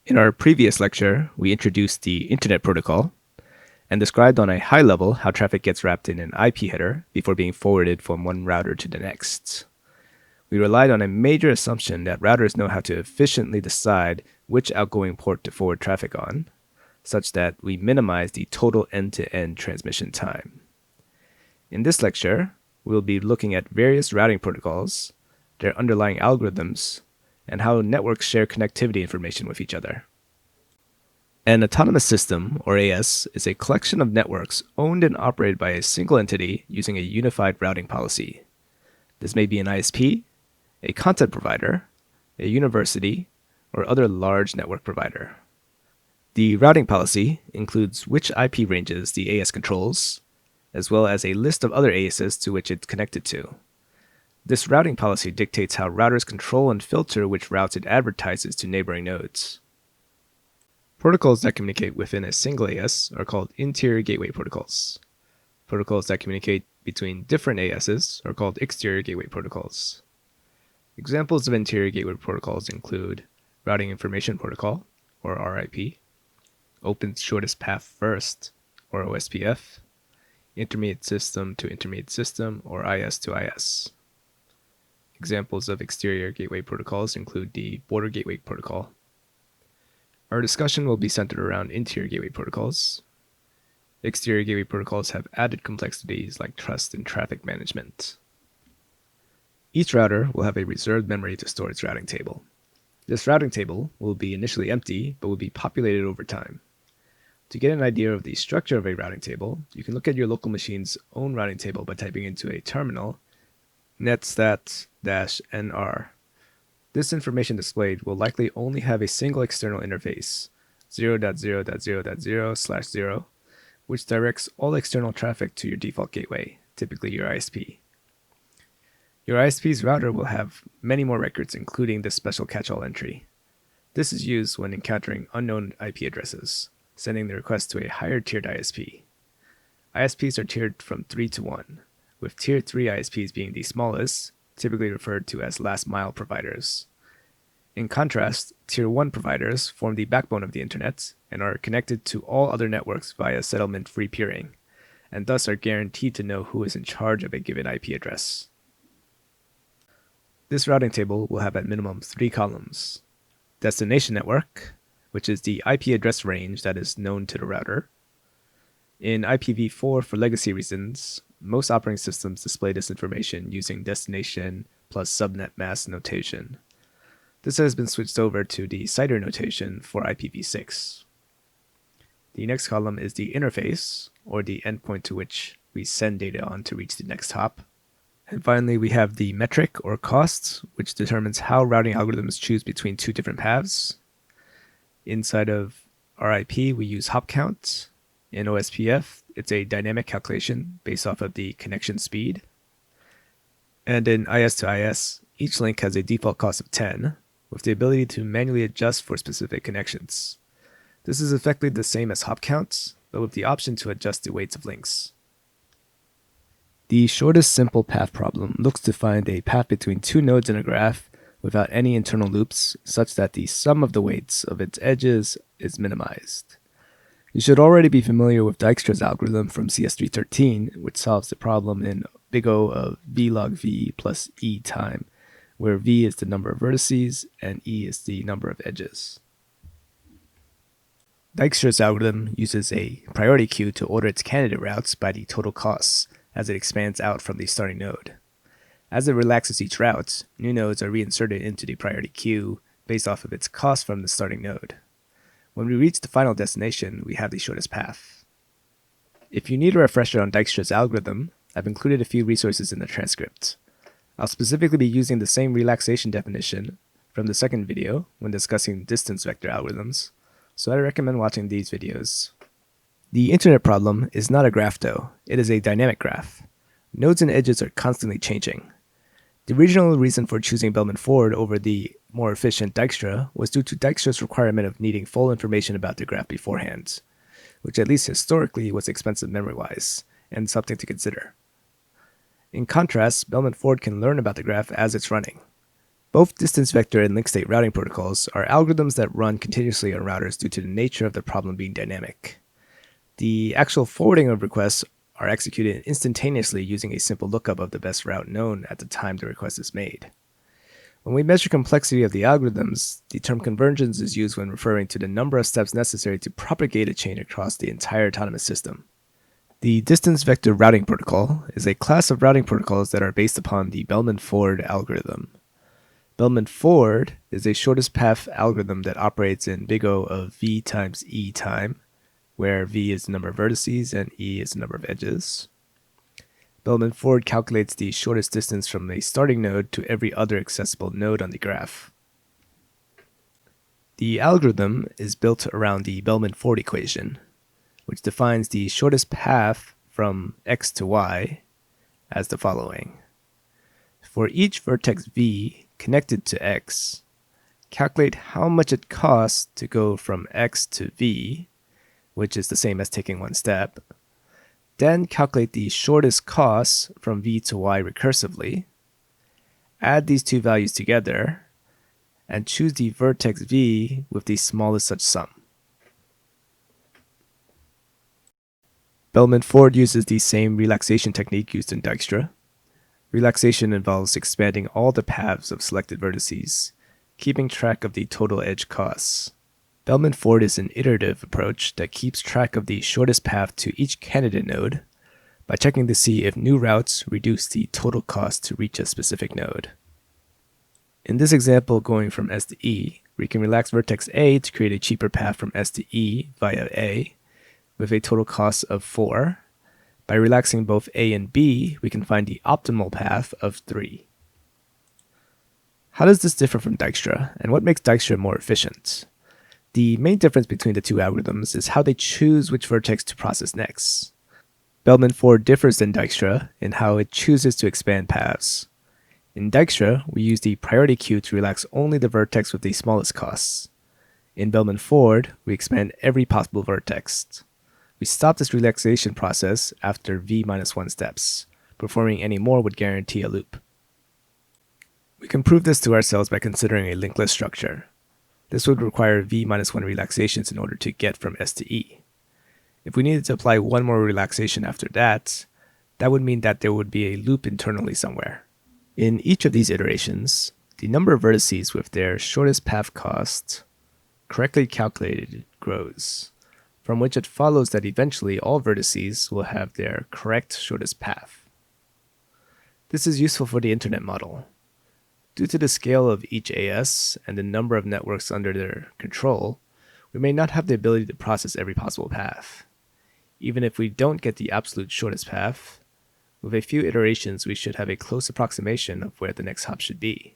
In our previous lecture, we introduced the Internet Protocol and described on a high level how traffic gets wrapped in an IP header before being forwarded from one router to the next. We relied on a major assumption that routers know how to efficiently decide which outgoing port to forward traffic on, such that we minimize the total end-to-end transmission time. In this lecture, we'll be looking at various routing protocols, their underlying algorithms, and how networks share connectivity information with each other. An autonomous system, or AS, is a collection of networks owned and operated by a single entity using a unified routing policy. This may be an ISP, a content provider, a university, or other large network provider. The routing policy includes which IP ranges the AS controls, as well as a list of other ASs to which it's connected to. This routing policy dictates how routers control and filter which routes it advertises to neighboring nodes. Protocols that communicate within a single AS are called interior gateway protocols. Protocols that communicate between different ASs are called exterior gateway protocols. Examples of interior gateway protocols include Routing Information Protocol, or RIP, Open Shortest Path First, or OSPF, Intermediate System to Intermediate System, or IS to IS. Examples of exterior gateway protocols include the Border Gateway Protocol. Our discussion will be centered around interior gateway protocols. Exterior gateway protocols have added complexities like trust and traffic management. Each router will have a reserved memory to store its routing table. This routing table will be initially empty, but will be populated over time. To get an idea of the structure of a routing table, you can look at your local machine's own routing table by typing into a terminal netstat-nr. This information displayed will likely only have a single external interface, 0.0.0.0/0, which directs all external traffic to your default gateway, typically your ISP. Your ISP's router will have many more records, including this special catch-all entry. This is used when encountering unknown IP addresses, sending the request to a higher-tiered ISP. ISPs are tiered from 3 to 1, with Tier 3 ISPs being the smallest, typically referred to as last-mile providers. In contrast, Tier 1 providers form the backbone of the Internet and are connected to all other networks via settlement-free peering, and thus are guaranteed to know who is in charge of a given IP address. This routing table will have at minimum 3 columns. Destination network, which is the IP address range that is known to the router. In IPv4 for legacy reasons, most operating systems display this information using destination plus subnet mask notation. This has been switched over to the CIDR notation for IPv6. The next column is the interface, or the endpoint to which we send data on to reach the next hop. And finally, we have the metric, or cost, which determines how routing algorithms choose between 2 different paths. Inside of RIP, we use hop count. In OSPF, it's a dynamic calculation based off of the connection speed. And in IS to IS, each link has a default cost of 10, with the ability to manually adjust for specific connections. This is effectively the same as hop counts, but with the option to adjust the weights of links. The shortest simple path problem looks to find a path between 2 nodes in a graph without any internal loops, such that the sum of the weights of its edges is minimized. You should already be familiar with Dijkstra's algorithm from CS313, which solves the problem in big O of V log V plus E time, where V is the number of vertices and E is the number of edges. Dijkstra's algorithm uses a priority queue to order its candidate routes by the total costs as it expands out from the starting node. As it relaxes each route, new nodes are reinserted into the priority queue based off of its cost from the starting node. When we reach the final destination, we have the shortest path. If you need a refresher on Dijkstra's algorithm, I've included a few resources in the transcript. I'll specifically be using the same relaxation definition from the second video when discussing distance vector algorithms, so I recommend watching these videos. The internet problem is not a graph though, it is a dynamic graph. Nodes and edges are constantly changing. The original reason for choosing Bellman-Ford over the more efficient Dijkstra was due to Dijkstra's requirement of needing full information about the graph beforehand, which at least historically was expensive memory-wise, and something to consider. In contrast, Bellman-Ford can learn about the graph as it's running. Both distance vector and link state routing protocols are algorithms that run continuously on routers due to the nature of the problem being dynamic. The actual forwarding of requests are executed instantaneously using a simple lookup of the best route known at the time the request is made. When we measure complexity of the algorithms, the term convergence is used when referring to the number of steps necessary to propagate a chain across the entire autonomous system. The distance vector routing protocol is a class of routing protocols that are based upon the Bellman-Ford algorithm. Bellman-Ford is a shortest path algorithm that operates in big O of V times E time, where V is the number of vertices and E is the number of edges. Bellman-Ford calculates the shortest distance from a starting node to every other accessible node on the graph. The algorithm is built around the Bellman-Ford equation, which defines the shortest path from x to y as the following. For each vertex V connected to x, calculate how much it costs to go from x to V, which is the same as taking one step. Then calculate the shortest cost from V to Y recursively. Add these two values together and choose the vertex V with the smallest such sum. Bellman-Ford uses the same relaxation technique used in Dijkstra. Relaxation involves expanding all the paths of selected vertices, keeping track of the total edge costs. Bellman-Ford is an iterative approach that keeps track of the shortest path to each candidate node by checking to see if new routes reduce the total cost to reach a specific node. In this example going from S to E, we can relax vertex A to create a cheaper path from S to E via A with a total cost of 4. By relaxing both A and B, we can find the optimal path of 3. How does this differ from Dijkstra, and what makes Dijkstra more efficient? The main difference between the two algorithms is how they choose which vertex to process next. Bellman-Ford differs than Dijkstra in how it chooses to expand paths. In Dijkstra, we use the priority queue to relax only the vertex with the smallest costs. In Bellman-Ford, we expand every possible vertex. We stop this relaxation process after V-1 steps. Performing any more would guarantee a loop. We can prove this to ourselves by considering a linked list structure. This would require V-1 relaxations in order to get from S to E. If we needed to apply one more relaxation after that, that would mean that there would be a loop internally somewhere. In each of these iterations, the number of vertices with their shortest path cost correctly calculated grows, from which it follows that eventually all vertices will have their correct shortest path. This is useful for the internet model. Due to the scale of each AS and the number of networks under their control, we may not have the ability to process every possible path. Even if we don't get the absolute shortest path, with a few iterations we should have a close approximation of where the next hop should be.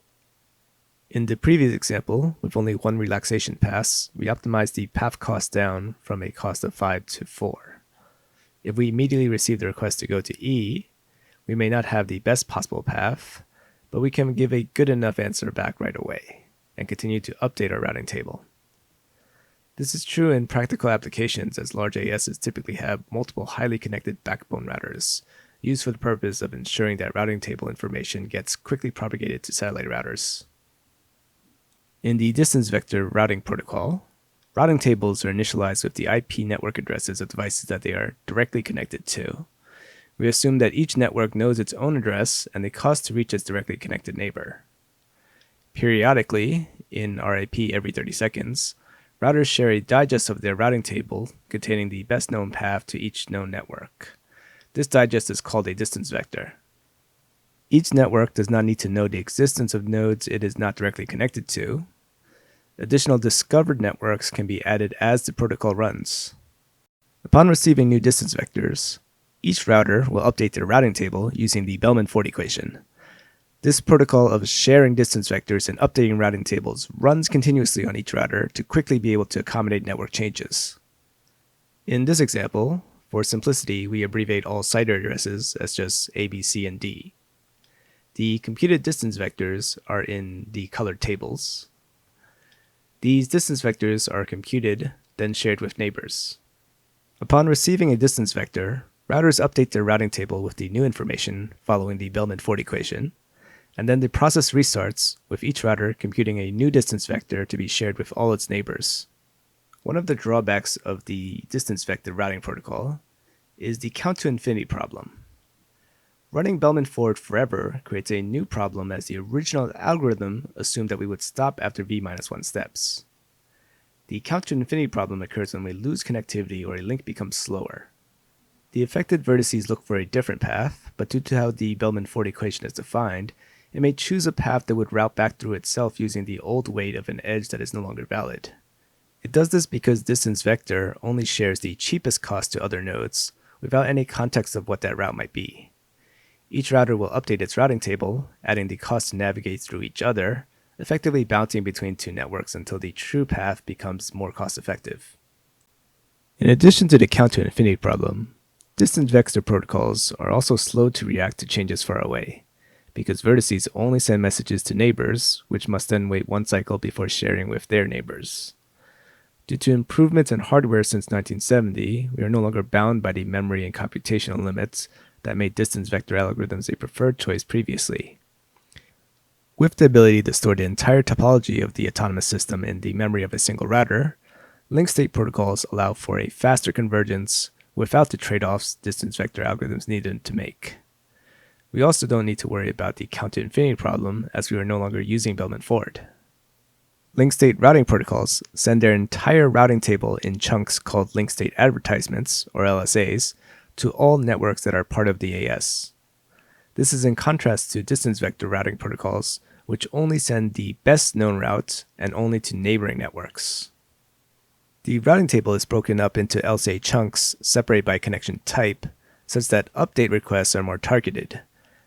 In the previous example, with only one relaxation pass, we optimized the path cost down from a cost of 5 to 4. If we immediately receive the request to go to E, we may not have the best possible path, but we can give a good enough answer back right away and continue to update our routing table. This is true in practical applications, as large ASs typically have multiple highly connected backbone routers used for the purpose of ensuring that routing table information gets quickly propagated to satellite routers. In the distance vector routing protocol, routing tables are initialized with the IP network addresses of devices that they are directly connected to. We assume that each network knows its own address and the cost to reach its directly connected neighbor. Periodically, in RIP every 30 seconds, routers share a digest of their routing table containing the best known path to each known network. This digest is called a distance vector. Each network does not need to know the existence of nodes it is not directly connected to. Additional discovered networks can be added as the protocol runs. Upon receiving new distance vectors, each router will update their routing table using the Bellman-Ford equation. This protocol of sharing distance vectors and updating routing tables runs continuously on each router to quickly be able to accommodate network changes. In this example, for simplicity, we abbreviate all CIDR addresses as just A, B, C, and D. The computed distance vectors are in the colored tables. These distance vectors are computed, then shared with neighbors. Upon receiving a distance vector, routers update their routing table with the new information following the Bellman-Ford equation, And then the process restarts, with each router computing a new distance vector to be shared with all its neighbors. One of the drawbacks of the distance vector routing protocol is the count to infinity problem. Running Bellman-Ford forever creates a new problem, as the original algorithm assumed that we would stop after v-1 steps. The count to infinity problem occurs when we lose connectivity or a link becomes slower. The affected vertices look for a different path, but due to how the Bellman-Ford equation is defined, it may choose a path that would route back through itself using the old weight of an edge that is no longer valid. It does this because distance vector only shares the cheapest cost to other nodes, without any context of what that route might be. Each router will update its routing table, adding the cost to navigate through each other, effectively bouncing between two networks until the true path becomes more cost-effective. In addition to the count to infinity problem, distance vector protocols are also slow to react to changes far away, because vertices only send messages to neighbors, which must then wait one cycle before sharing with their neighbors. Due to improvements in hardware since 1970, we are no longer bound by the memory and computational limits that made distance vector algorithms a preferred choice previously. With the ability to store the entire topology of the autonomous system in the memory of a single router, link state protocols allow for a faster convergence without the trade-offs distance vector algorithms needed to make. We also don't need to worry about the count to infinity problem, as we are no longer using Bellman-Ford. Link state routing protocols send their entire routing table in chunks called link state advertisements, or LSAs, to all networks that are part of the AS. This is in contrast to distance vector routing protocols, which only send the best known route and only to neighboring networks. The routing table is broken up into LSA chunks separated by connection type, such that update requests are more targeted,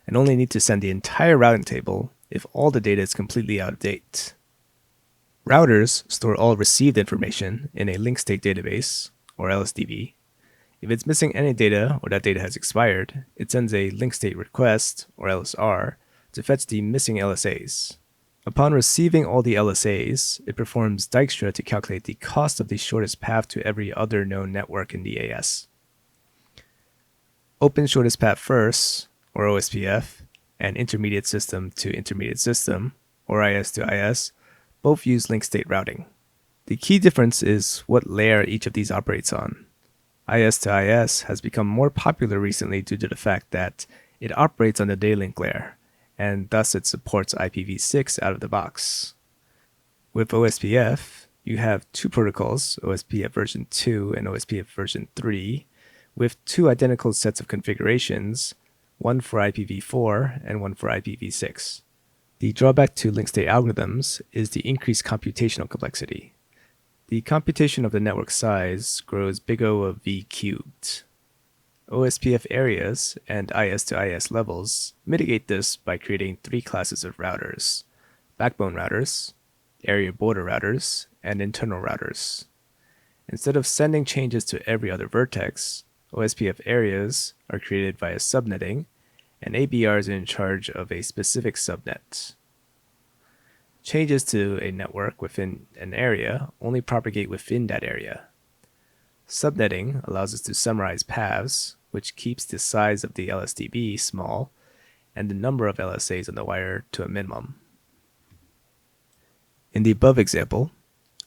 and only need to send the entire routing table if all the data is completely out of date. Routers store all received information in a link state database, or LSDB. If it's missing any data or that data has expired, it sends a link state request, or LSR, to fetch the missing LSAs. Upon receiving all the LSAs, it performs Dijkstra to calculate the cost of the shortest path to every other known network in the AS. Open shortest path first, or OSPF, and intermediate system to intermediate system, or IS to IS, both use link state routing. The key difference is what layer each of these operates on. IS to IS has become more popular recently due to the fact that it operates on the data link layer, and thus it supports IPv6 out of the box. With OSPF, you have two protocols, OSPF version 2 and OSPF version 3, with two identical sets of configurations, one for IPv4 and one for IPv6. The drawback to link state algorithms is the increased computational complexity. The computation of the network size grows big O of v cubed. OSPF areas and IS to IS levels mitigate this by creating three classes of routers: backbone routers, area border routers, and internal routers. Instead of sending changes to every other vertex, OSPF areas are created via subnetting, and ABRs are in charge of a specific subnet. Changes to a network within an area only propagate within that area. Subnetting allows us to summarize paths, which keeps the size of the LSDB small and the number of LSAs on the wire to a minimum. In the above example,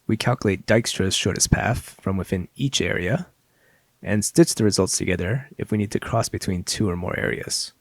we calculate Dijkstra's shortest path from within each area and stitch the results together if we need to cross between two or more areas.